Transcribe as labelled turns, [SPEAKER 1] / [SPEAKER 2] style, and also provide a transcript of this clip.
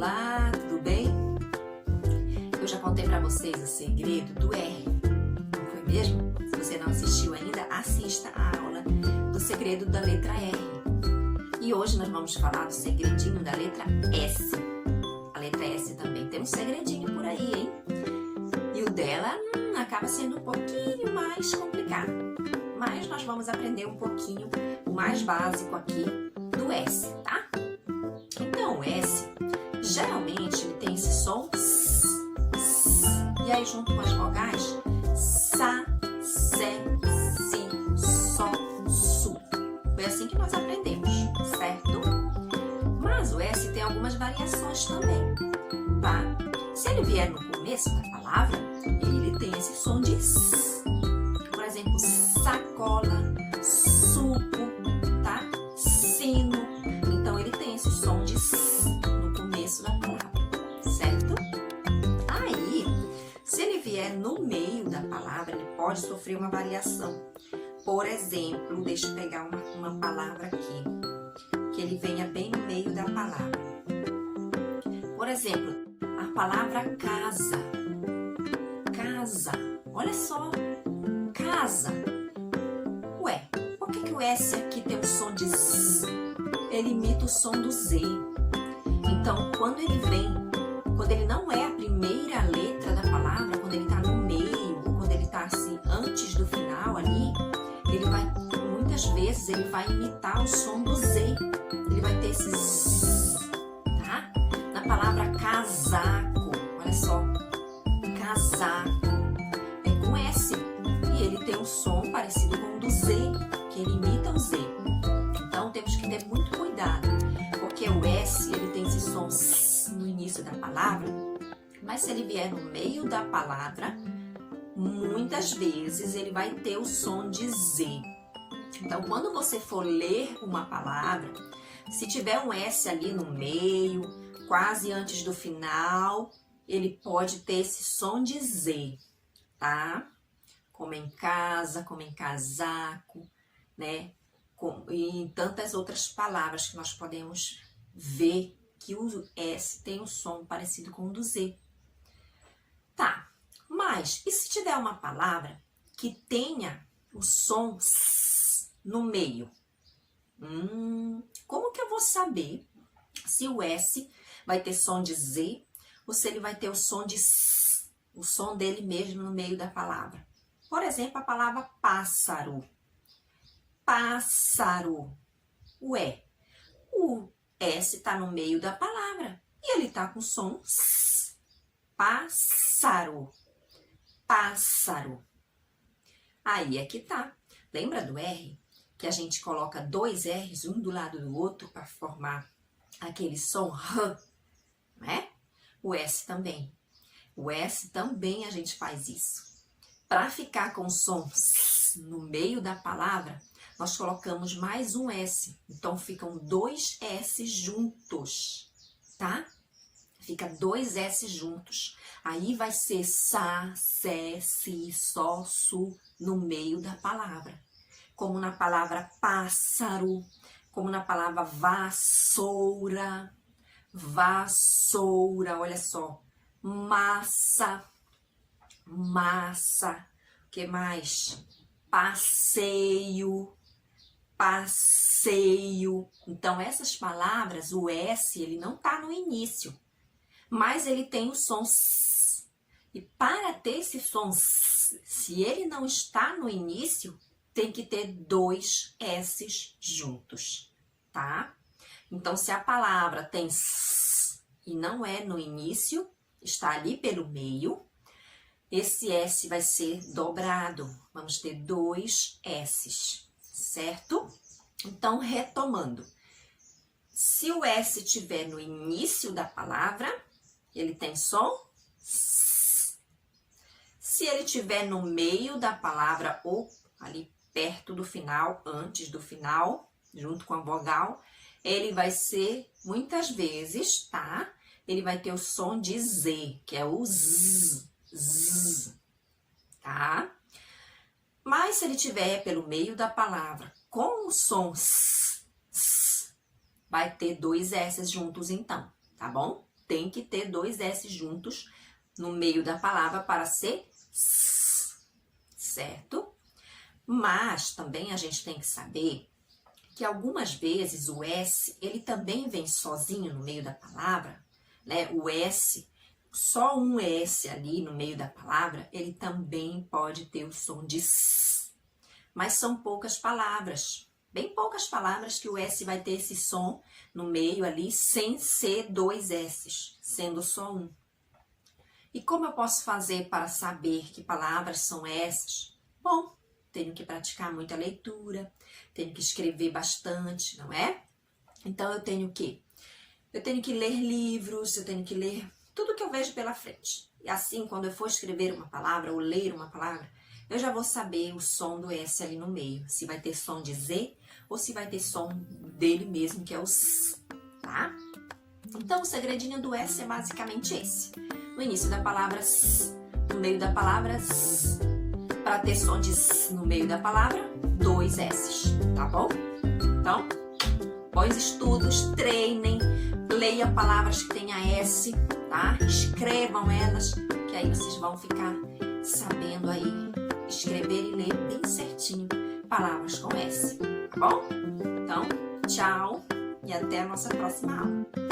[SPEAKER 1] Olá, tudo bem? Eu já contei para vocês o segredo do R, não foi mesmo? Se você não assistiu ainda, assista a aula do segredo da letra R. E hoje nós vamos falar do segredinho da letra S. A letra S também tem um segredinho por aí, hein? E o dela acaba sendo um pouquinho mais complicado. Mas nós vamos aprender um pouquinho, o mais básico aqui do S, tá? Então, o S, geralmente, ele tem esse som S, S, e aí junto com as vogais, Sa, Se, Si, Sol, Su. Foi assim que nós aprendemos, certo? Mas o S tem algumas variações também, tá? Se ele vier no começo da palavra, ele tem esse som de S. Por exemplo, sacola, suco, tá? Sino. Então, ele tem esse som de S no começo da palavra, certo? Aí, se ele vier no meio da palavra, ele pode sofrer uma variação. Por exemplo, deixa eu pegar uma palavra aqui, que ele venha bem no meio da palavra. Por exemplo, a palavra casa. Casa. Olha só. Casa. Ué, por que o S aqui tem um som de Z? Ele imita o som do Z. Então, quando ele não é a primeira letra da palavra, quando ele está no meio, ou quando ele está assim, antes do final ali, muitas vezes, ele vai imitar o som do Z. Ele vai ter esse Z, tá? Na palavra casaco, olha só, casaco, é com S. E ele tem um som parecido com o do Z, que ele imita o Z. Então, temos que ter muito cuidado, porque o S, ele tem esse som S no início da palavra, mas se ele vier no meio da palavra, muitas vezes ele vai ter o som de Z. Então, quando você for ler uma palavra, se tiver um S ali no meio, quase antes do final, ele pode ter esse som de Z, tá? Como em casa, como em casaco, né? E tantas outras palavras que nós podemos ver que o S tem um som parecido com o do Z. Tá, mas e se tiver uma palavra que tenha o som S no meio? Como que eu vou saber se o S vai ter som de Z ou se ele vai ter o som de S, o som dele mesmo no meio da palavra? Por exemplo, a palavra pássaro. Pássaro. Ué, o S está no meio da palavra e ele está com som S. Pássaro. Pássaro. Aí é que tá. Lembra do R? Que a gente coloca dois R's, um do lado do outro, para formar aquele som R, né? O S também. O S também a gente faz isso. Para ficar com o som S no meio da palavra, nós colocamos mais um S. Então, ficam dois S juntos, tá? Fica dois S juntos. Aí vai ser Sa, Se, Si, Sol, Su no meio da palavra. Como na palavra pássaro, como na palavra vassoura. Vassoura, olha só. Massa. Massa. O que mais? Passeio. Passeio. Então, essas palavras, o S, ele não tá no início, mas ele tem o som S. E para ter esse som S, se ele não está no início, tem que ter dois S's juntos, tá? Então, se a palavra tem S e não é no início, está ali pelo meio, esse S vai ser dobrado. Vamos ter dois S's, certo? Então, retomando. Se o S estiver no início da palavra, ele tem som S. Se ele estiver no meio da palavra ou ali perto do final, antes do final, junto com a vogal, ele vai ser, muitas vezes, tá? Ele vai ter o som de Z, que é o Z, Z, tá? Mas se ele estiver pelo meio da palavra com o som S, S, vai ter dois S juntos então, tá bom? tem que ter 2 S juntos no meio da palavra para ser S, certo? Mas também a gente tem que saber que algumas vezes o S, ele também vem sozinho no meio da palavra, né? O S, só um S ali no meio da palavra, ele também pode ter o som de S. Mas são poucas palavras, bem poucas palavras que o S vai ter esse som no meio ali, sem ser 2 S's, sendo só um. E como eu posso fazer para saber que palavras são essas? Bom, tenho que praticar muita leitura, tenho que escrever bastante, não é? Então eu tenho que ler livros, eu tenho que ler tudo que eu vejo pela frente. E assim, quando eu for escrever uma palavra ou ler uma palavra, eu já vou saber o som do S ali no meio. Se vai ter som de Z ou se vai ter som dele mesmo, que é o S, tá? Então, o segredinho do S é basicamente esse. No início da palavra S, no meio da palavra S. Para ter som de S no meio da palavra, 2 S's, tá bom? Então, bons estudos, treinem, leiam palavras que tenham S, tá? Escrevam elas, que aí vocês vão ficar sabendo aí escrever e ler bem certinho palavras com S, tá bom? Então, tchau e até a nossa próxima aula.